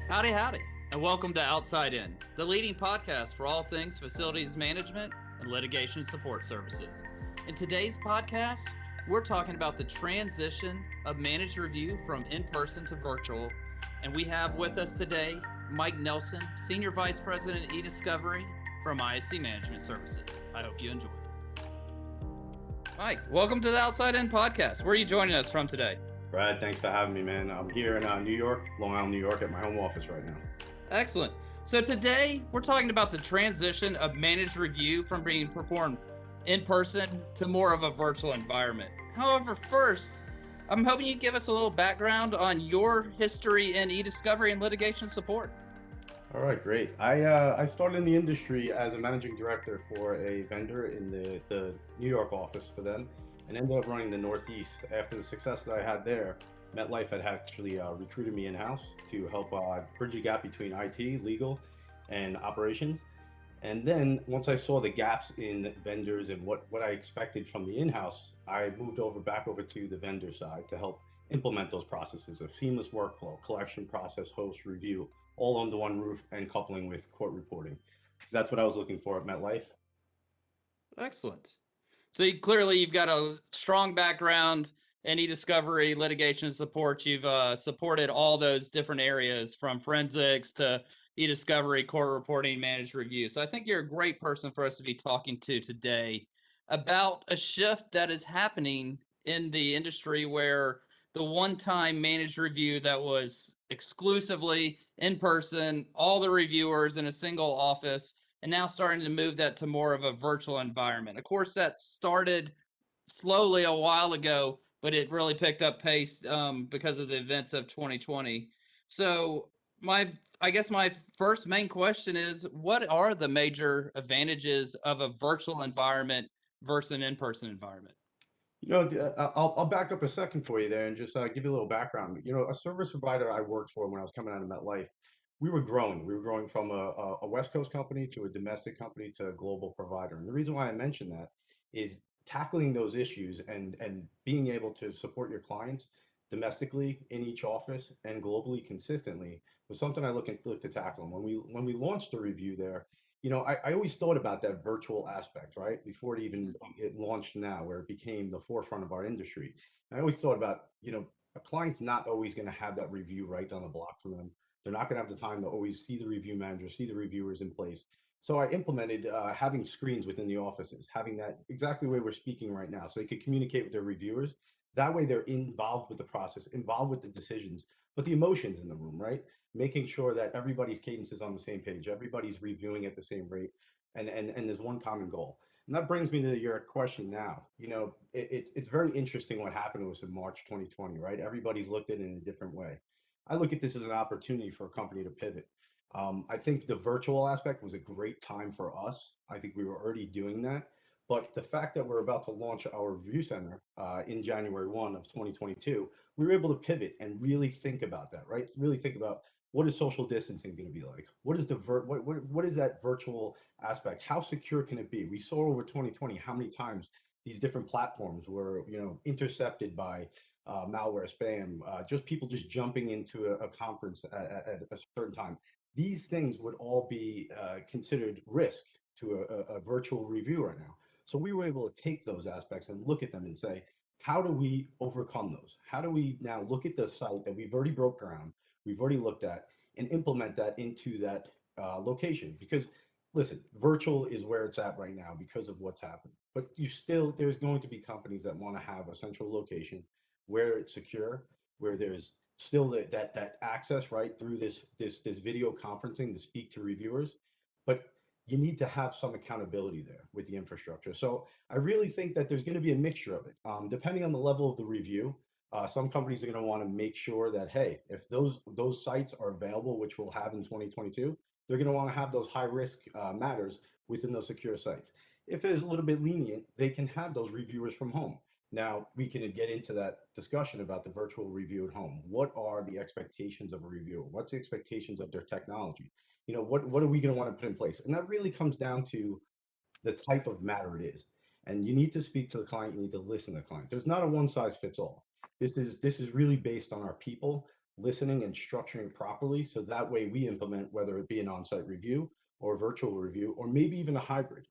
Howdy, howdy, and welcome to Outside In, the leading podcast for all things facilities management and litigation support services. In today's podcast, we're talking about the transition of managed review from in person to virtual. And we have with us today Mike Nelson, Senior Vice President eDiscovery from ISC Management Services. I hope you enjoy. Mike, welcome to the Outside In podcast. Where are you joining us from today? Brad, thanks for having me, man. I'm here in New York, Long Island, New York, at my home office right now. Excellent. So today we're talking about the transition of managed review from being performed in person to more of a virtual environment. However, first, I'm hoping you give us a little background on your history in eDiscovery and litigation support. All right, great. I started in the industry as a managing director for a vendor in the New York office for them, and ended up running the Northeast. After the success that I had there, MetLife had actually recruited me in-house to help bridge the gap between IT, legal, and operations. And then once I saw the gaps in vendors and what I expected from the in-house, I moved back over to the vendor side to help implement those processes of seamless workflow, collection process, host, review, all under one roof and coupling with court reporting. That's what I was looking for at MetLife. Excellent. So you've got a strong background in eDiscovery, litigation support. You've supported all those different areas from forensics to eDiscovery, court reporting, managed review. So I think you're a great person for us to be talking to today about a shift that is happening in the industry where the one-time managed review that was exclusively in person, all the reviewers in a single office, and now starting to move that to more of a virtual environment. Of course, that started slowly a while ago, but it really picked up pace because of the events of 2020. So I guess my first main question is, what are the major advantages of a virtual environment versus an in-person environment? I'll back up a second for you there and just give you a little background. A service provider I worked for when I was coming out of MetLife, we were growing. We were growing from a West Coast company to a domestic company to a global provider. And the reason why I mention that is tackling those issues and being able to support your clients domestically in each office and globally consistently was something I looked to tackle. And when we launched the review there, I always thought about that virtual aspect, right? Before it launched now, where it became the forefront of our industry. And I always thought about, a client's not always going to have that review right down the block from them. They're not going to have the time to always see the review manager, see the reviewers in place. So I implemented having screens within the offices, having that exactly the way we're speaking right now, so they could communicate with their reviewers. That way, they're involved with the process, involved with the decisions, but the emotions in the room, right? Making sure that everybody's cadence is on the same page, everybody's reviewing at the same rate, and there's one common goal. And that brings me to your question now. It's very interesting what happened to us in March 2020, right? Everybody's looked at it in a different way. I look at this as an opportunity for a company to pivot. I think the virtual aspect was a great time for us. I think we were already doing that. But the fact that we're about to launch our review center in January 1 of 2022, we were able to pivot and really think about that, right? Really think about what is social distancing going to be like? What is what is that virtual aspect? How secure can it be? We saw over 2020 how many times these different platforms were, intercepted by malware, spam, just people just jumping into a conference at a certain time. These things would all be considered risk to a virtual review right now. So we were able to take those aspects and look at them and say, how do we overcome those? How do we now look at the site that we've already broke ground, we've already looked at, and implement that into that location? Because listen, virtual is where it's at right now because of what's happened. But there's going to be companies that want to have a central location where it's secure, where there's still that access right through this video conferencing to speak to reviewers. But you need to have some accountability there with the infrastructure. So I really think that there's going to be a mixture of it, depending on the level of the review. Some companies are going to want to make sure that, hey, if those sites are available, which we'll have in 2022, they're going to want to have those high risk matters within those secure sites. If it is a little bit lenient, they can have those reviewers from home. Now, we can get into that discussion about the virtual review at home. What are the expectations of a reviewer? What's the expectations of their technology? What are we going to want to put in place? And that really comes down to the type of matter it is. And you need to speak to the client, you need to listen to the client. There's not a one size fits all. This is really based on our people, listening and structuring properly. So that way we implement, whether it be an on-site review or a virtual review, or maybe even a hybrid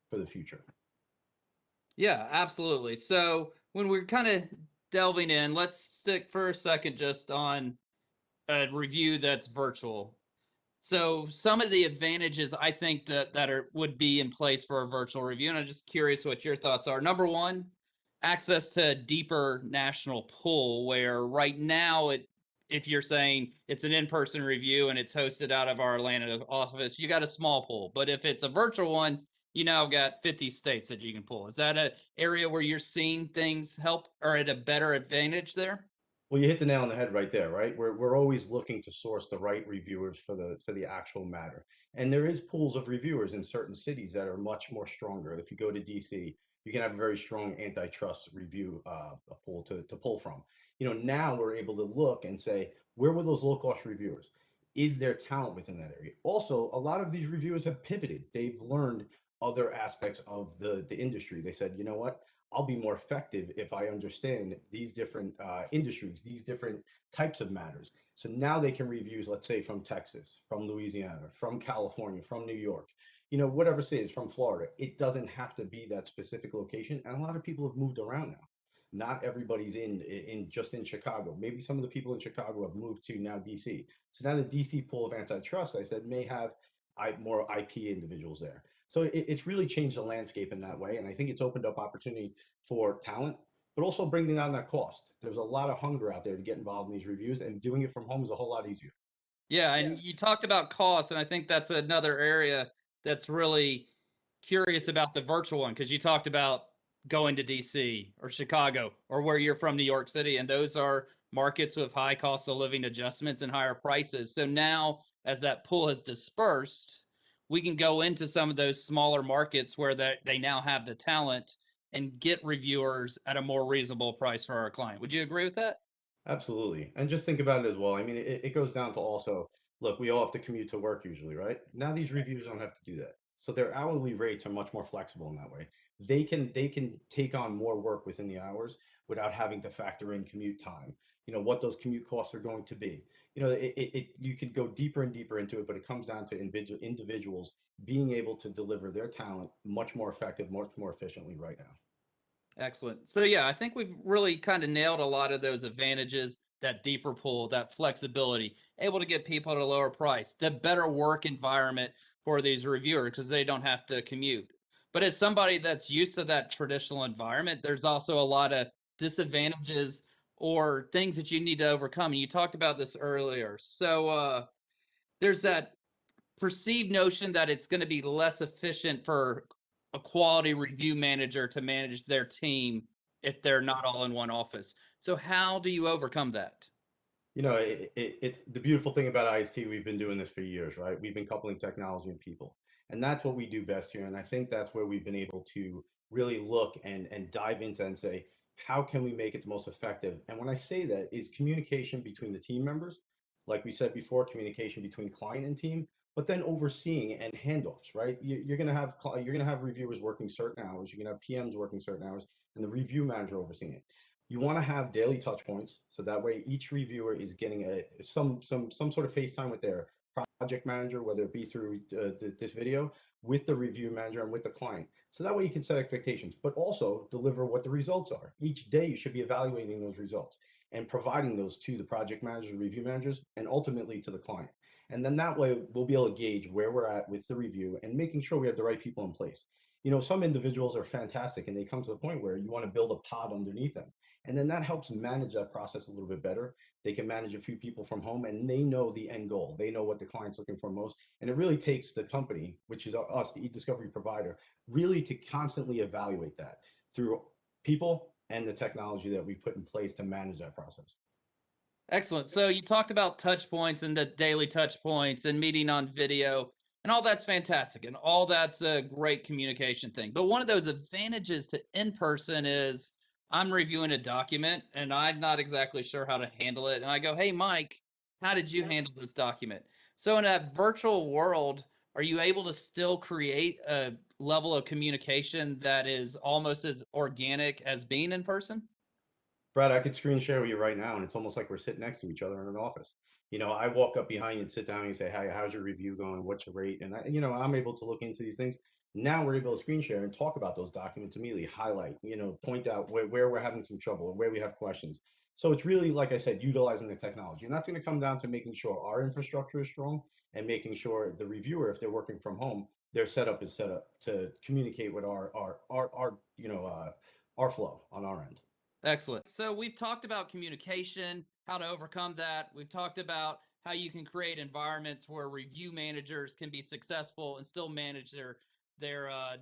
for the future. Yeah, absolutely. So when we're kind of delving in, let's stick for a second just on a review that's virtual. So some of the advantages I think that are would be in place for a virtual review, and I'm just curious what your thoughts are. Number one, access to a deeper national pool, where right now if you're saying it's an in-person review and it's hosted out of our Atlanta office, you got a small pool. But if it's a virtual one, you now got 50 states that you can pull. Is that an area where you're seeing things help or at a better advantage there? Well, you hit the nail on the head right there, right? We're always looking to source the right reviewers for the actual matter. And there is pools of reviewers in certain cities that are much more stronger. If you go to DC, you can have a very strong antitrust review a pool to pull from. You know, now we're able to look and say, where were those low cost reviewers? Is there talent within that area? Also, a lot of these reviewers have pivoted. They've learned other aspects of the industry. They said, you know what? I'll be more effective if I understand these different industries, these different types of matters. So now they can review, let's say, from Texas, from Louisiana, from California, from New York, you know, whatever city is from Florida. It doesn't have to be that specific location. And a lot of people have moved around now. Not everybody's in just in Chicago. Maybe some of the people in Chicago have moved to now DC. So now the DC pool of antitrust, I said, may have more IP individuals there. So it's really changed the landscape in that way. And I think it's opened up opportunity for talent, but also bringing down that cost. There's a lot of hunger out there to get involved in these reviews, and doing it from home is a whole lot easier. Yeah, and you talked about cost, and I think that's another area that's really curious about the virtual one because you talked about going to DC or Chicago or where you're from, New York City, and those are markets with high cost of living adjustments and higher prices. So now, as that pool has dispersed, we can go into some of those smaller markets where they now have the talent and get reviewers at a more reasonable price for our client. Would you agree with that? Absolutely. And just think about it as well. I mean, it goes down to also, look, we all have to commute to work usually, right? Now these reviews don't have to do that. So their hourly rates are much more flexible in that way. They can take on more work within the hours without having to factor in commute time, you know, what those commute costs are going to be. You know, you could go deeper and deeper into it, but it comes down to individuals being able to deliver their talent much more effective, much more efficiently right now. Excellent. So yeah, I think we've really kind of nailed a lot of those advantages, that deeper pool, that flexibility, able to get people at a lower price, the better work environment for these reviewers because they don't have to commute. But as somebody that's used to that traditional environment, there's also a lot of disadvantages or things that you need to overcome. And you talked about this earlier. So there's that perceived notion that it's going to be less efficient for a quality review manager to manage their team if they're not all in one office. So how do you overcome that? You know, it's the beautiful thing about IST. We've been doing this for years, right? We've been coupling technology and people, and that's what we do best here. And I think that's where we've been able to really look and dive into and say, how can we make it the most effective? And when I say that, is communication between the team members, like we said before, communication between client and team, but then overseeing and handoffs, right? You're gonna have you're gonna have reviewers working certain hours, you're gonna have PMs working certain hours, and the review manager overseeing it. You want to have daily touch points, so that way each reviewer is getting some sort of FaceTime with their project manager, whether it be through this video, with the review manager and with the client. So that way you can set expectations, but also deliver what the results are. Each day you should be evaluating those results and providing those to the project managers, review managers, and ultimately to the client. And then that way we'll be able to gauge where we're at with the review and making sure we have the right people in place. You know, some individuals are fantastic and they come to the point where you want to build a pod underneath them, and then that helps manage that process a little bit better. They can manage a few people from home and they know the end goal. They know what the client's looking for most. And it really takes the company, which is us, the e-discovery provider, really to constantly evaluate that through people and the technology that we put in place to manage that process. Excellent. So you talked about touch points and the daily touch points and meeting on video, and all that's fantastic. And all that's a great communication thing. But one of those advantages to in person is I'm reviewing a document and I'm not exactly sure how to handle it. And I go, hey, Mike, how did you handle this document? So in a virtual world, are you able to still create a level of communication that is almost as organic as being in person? Brad, I could screen share with you right now, and it's almost like we're sitting next to each other in an office. I walk up behind you and sit down and say, "Hey, how's your review going? What's your rate?" And I'm able to look into these things. Now we're able to screen share and talk about those documents immediately, highlight, point out where we're having some trouble and where we have questions. So it's really, like I said, utilizing the technology, and that's going to come down to making sure our infrastructure is strong and making sure the reviewer, if they're working from home, their setup is set up to communicate with our flow on our end. Excellent. So we've talked about communication, how to overcome that. We've talked about how you can create environments where review managers can be successful and still manage their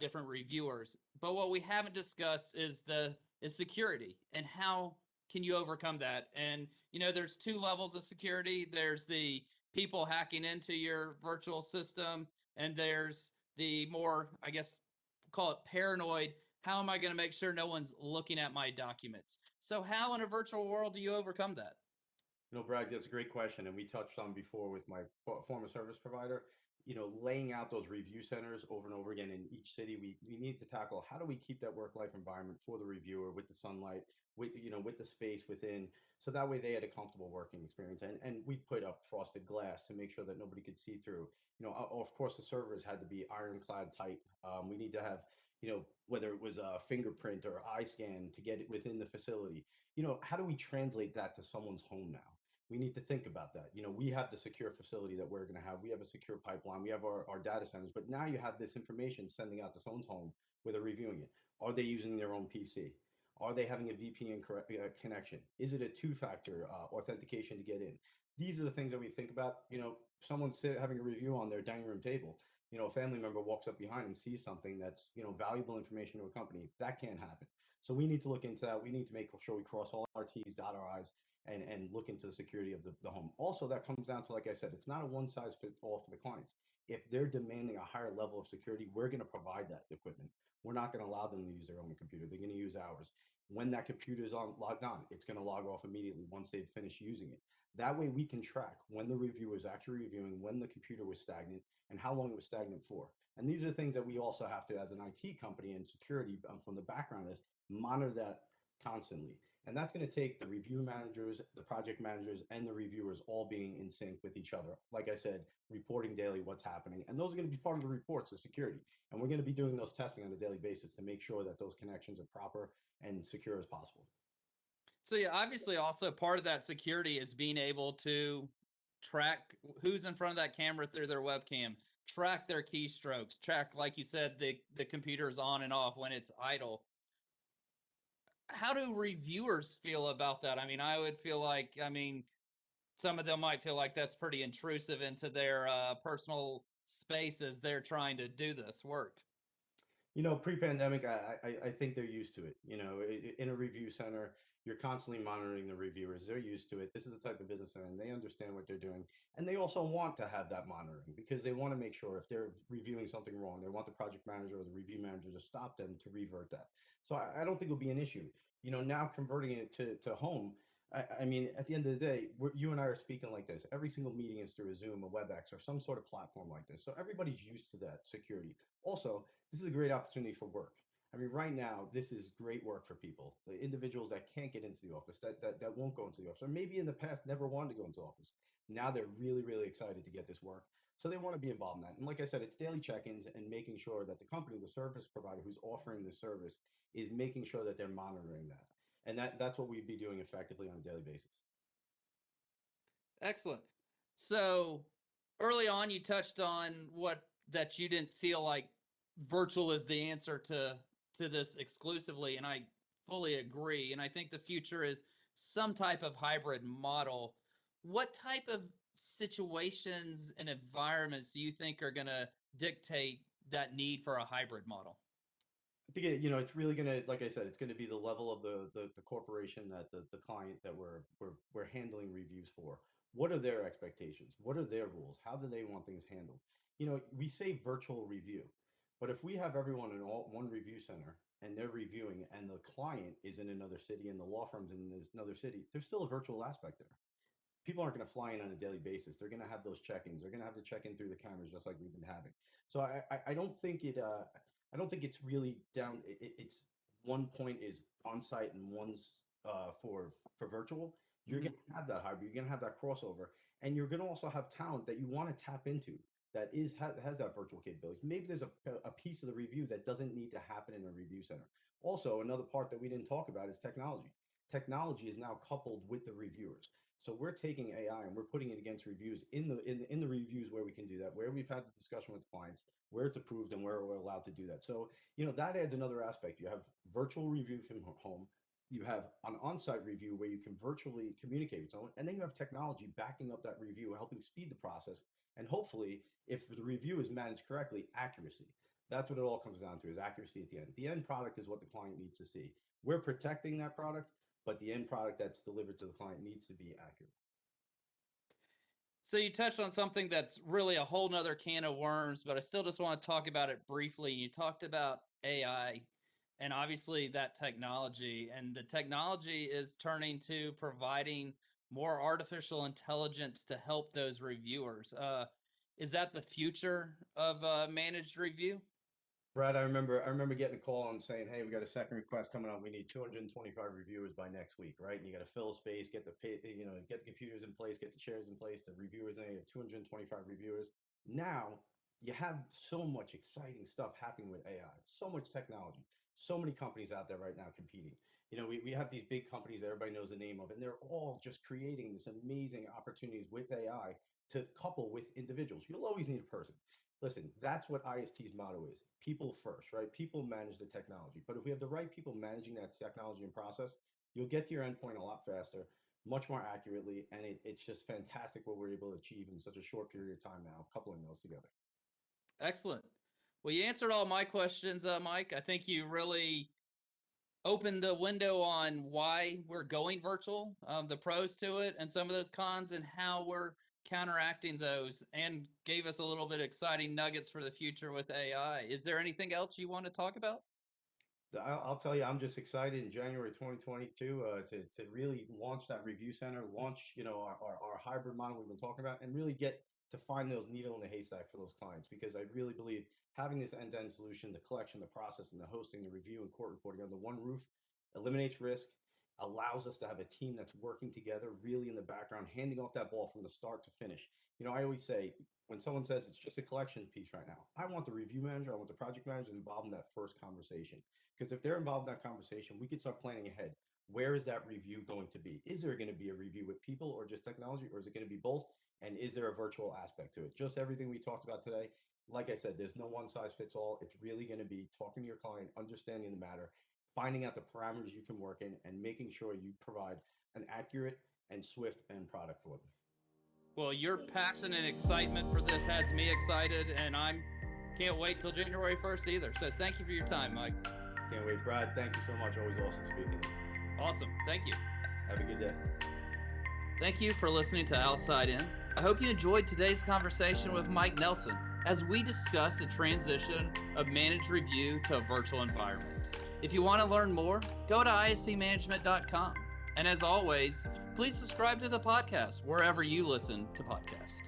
different reviewers. But what we haven't discussed is security and how can you overcome that. And there's two levels of security. There's the people hacking into your virtual system, and there's the more, I guess, call it paranoid. How am I going to make sure no one's looking at my documents? So, how in a virtual world do you overcome that? Brad, that's a great question, and we touched on before with my former service provider. Laying out those review centers over and over again in each city, we need to tackle how do we keep that work-life environment for the reviewer with the sunlight, with the space within, so that way they had a comfortable working experience. And we put up frosted glass to make sure that nobody could see through. Of course, the servers had to be ironclad tight. We need to have, whether it was a fingerprint or eye scan to get it within the facility. How do we translate that to someone's home now? We need to think about that. We have the secure facility that we're going to have. We have a secure pipeline. We have our data centers. But now you have this information sending out to someone's home where they're reviewing it. Are they using their own PC? Are they having a VPN connection? Is it a two-factor authentication to get in? These are the things that we think about. Someone's having a review on their dining room table. A family member walks up behind and sees something that's valuable information to a company. That can't happen. So we need to look into that. We need to make sure we cross all our T's, dot our I's, and look into the security of the home. Also, that comes down to, like I said, it's not a one size fits all for the clients. If they're demanding a higher level of security, we're going to provide that equipment. We're not going to allow them to use their own computer. They're going to use ours. When that computer is logged on, it's going to log off immediately once they've finished using it. That way, we can track when the reviewer is actually reviewing, when the computer was stagnant, and how long it was stagnant for. And these are things that we also have to, as an IT company and security from the background, is monitor that constantly. And that's going to take the review managers, the project managers, and the reviewers all being in sync with each other. Like I said, reporting daily what's happening. And those are going to be part of the reports of security. And we're going to be doing those testing on a daily basis to make sure that those connections are proper and secure as possible. So, yeah, obviously, also part of that security is being able to track who's in front of that camera through their webcam, track their keystrokes, track, like you said, the computer's on and off when it's idle. How do reviewers feel about that? I mean, I would feel like, some of them might feel like that's pretty intrusive into their personal space as they're trying to do this work. Pre-pandemic, I think they're used to it. In a review center, you're constantly monitoring the reviewers. They're used to it. This is the type of business they're in. They understand what they're doing, and they also want to have that monitoring because they want to make sure if they're reviewing something wrong, they want the project manager or the review manager to stop them to revert that. So I don't think it'll be an issue. Now converting it to home. I mean, at the end of the day, you and I are speaking like this. Every single meeting is through a Zoom, a WebEx, or some sort of platform like this. So everybody's used to that security. Also, this is a great opportunity for work. I mean, right now, this is great work for people, the individuals that can't get into the office, that won't go into the office, or maybe in the past never wanted to go into office. Now they're really, really excited to get this work. So they want to be involved in that. And like I said, it's daily check-ins and making sure that the company, the service provider who's offering the service, is making sure that they're monitoring that. And that's what we'd be doing effectively on a daily basis. Excellent. So early on, you touched on what that you didn't feel like virtual is the answer to this exclusively, and I fully agree. And I think the future is some type of hybrid model. What type of situations and environments do you think are going to dictate that need for a hybrid model? I think it's really gonna, like I said, it's gonna be the level of the corporation that the client that we're handling reviews for. What are their expectations? What are their rules? How do they want things handled? We say virtual review, but if we have everyone in one review center and they're reviewing and the client is in another city and the law firm's in another city, there's still a virtual aspect there. People aren't going to fly in on a daily basis. They're going to have those check-ins. They're going to have to check in through the cameras, just like we've been having. So I don't think I don't think it's really down. It's one point is on site and one's for virtual, you're going to have that hybrid, you're going to have that crossover, and you're going to also have talent that you want to tap into that has that virtual capability. Maybe there's a piece of the review that doesn't need to happen in the review center. Also, another part that we didn't talk about is technology. Technology is now coupled with the reviewers. So we're taking AI and we're putting it against reviews in the reviews where we can do that, where we've had the discussion with clients, where it's approved and where we're allowed to do that. So, that adds another aspect. You have virtual review from home. You have an on-site review where you can virtually communicate with someone, and then you have technology backing up that review, helping speed the process. And hopefully, if the review is managed correctly, accuracy. That's what it all comes down to, is accuracy at the end. The end product is what the client needs to see. We're protecting that product, but the end product that's delivered to the client needs to be accurate. So you touched on something that's really a whole nother can of worms, but I still just want to talk about it briefly. You talked about AI and obviously that technology, and the technology is turning to providing more artificial intelligence to help those reviewers. Is that the future of managed review? Brad, I remember getting a call and saying, "Hey, we got a second request coming up. We need 225 reviewers by next week, right?" And you got to fill space, get the get the computers in place, get the chairs in place, the reviewers, and you have 225 reviewers. Now you have so much exciting stuff happening with AI, so much technology, so many companies out there right now competing. We have these big companies that everybody knows the name of, and they're all just creating this amazing opportunities with AI to couple with individuals. You'll always need a person. Listen, that's what IST's motto is: people first, right? People manage the technology. But if we have the right people managing that technology and process, you'll get to your endpoint a lot faster, much more accurately. And it's just fantastic what we're able to achieve in such a short period of time now, coupling those together. Excellent. Well, you answered all my questions, Mike. I think you really opened the window on why we're going virtual, the pros to it, and some of those cons, and how we're counteracting those, and gave us a little bit exciting nuggets for the future with AI. Is there anything else you want to talk about? I'll tell you, I'm just excited in January 2022 to really launch that review center, launch our hybrid model we've been talking about, and really get to find those needle in the haystack for those clients. Because I really believe having this end-to-end solution, the collection, the process, and the hosting, the review, and court reporting under one roof eliminates risk, allows us to have a team that's working together, really in the background, handing off that ball from the start to finish. I always say, when someone says it's just a collection piece right now, I want the review manager, I want the project manager involved in that first conversation. Because if they're involved in that conversation, we can start planning ahead. Where is that review going to be? Is there going to be a review with people or just technology, or is it going to be both? And is there a virtual aspect to it? Just everything we talked about today. Like I said, there's no one size fits all. It's really going to be talking to your client, understanding the matter, finding out the parameters you can work in, and making sure you provide an accurate and swift end product for them. Well, your passion and excitement for this has me excited, and can't wait till January 1st either. So thank you for your time, Mike. Can't wait, Brad. Thank you so much. Always awesome speaking. Awesome. Thank you. Have a good day. Thank you for listening to Outside In. I hope you enjoyed today's conversation with Mike Nelson as we discuss the transition of managed review to a virtual environment. If you want to learn more, go to istmanagement.com. And as always, please subscribe to the podcast wherever you listen to podcasts.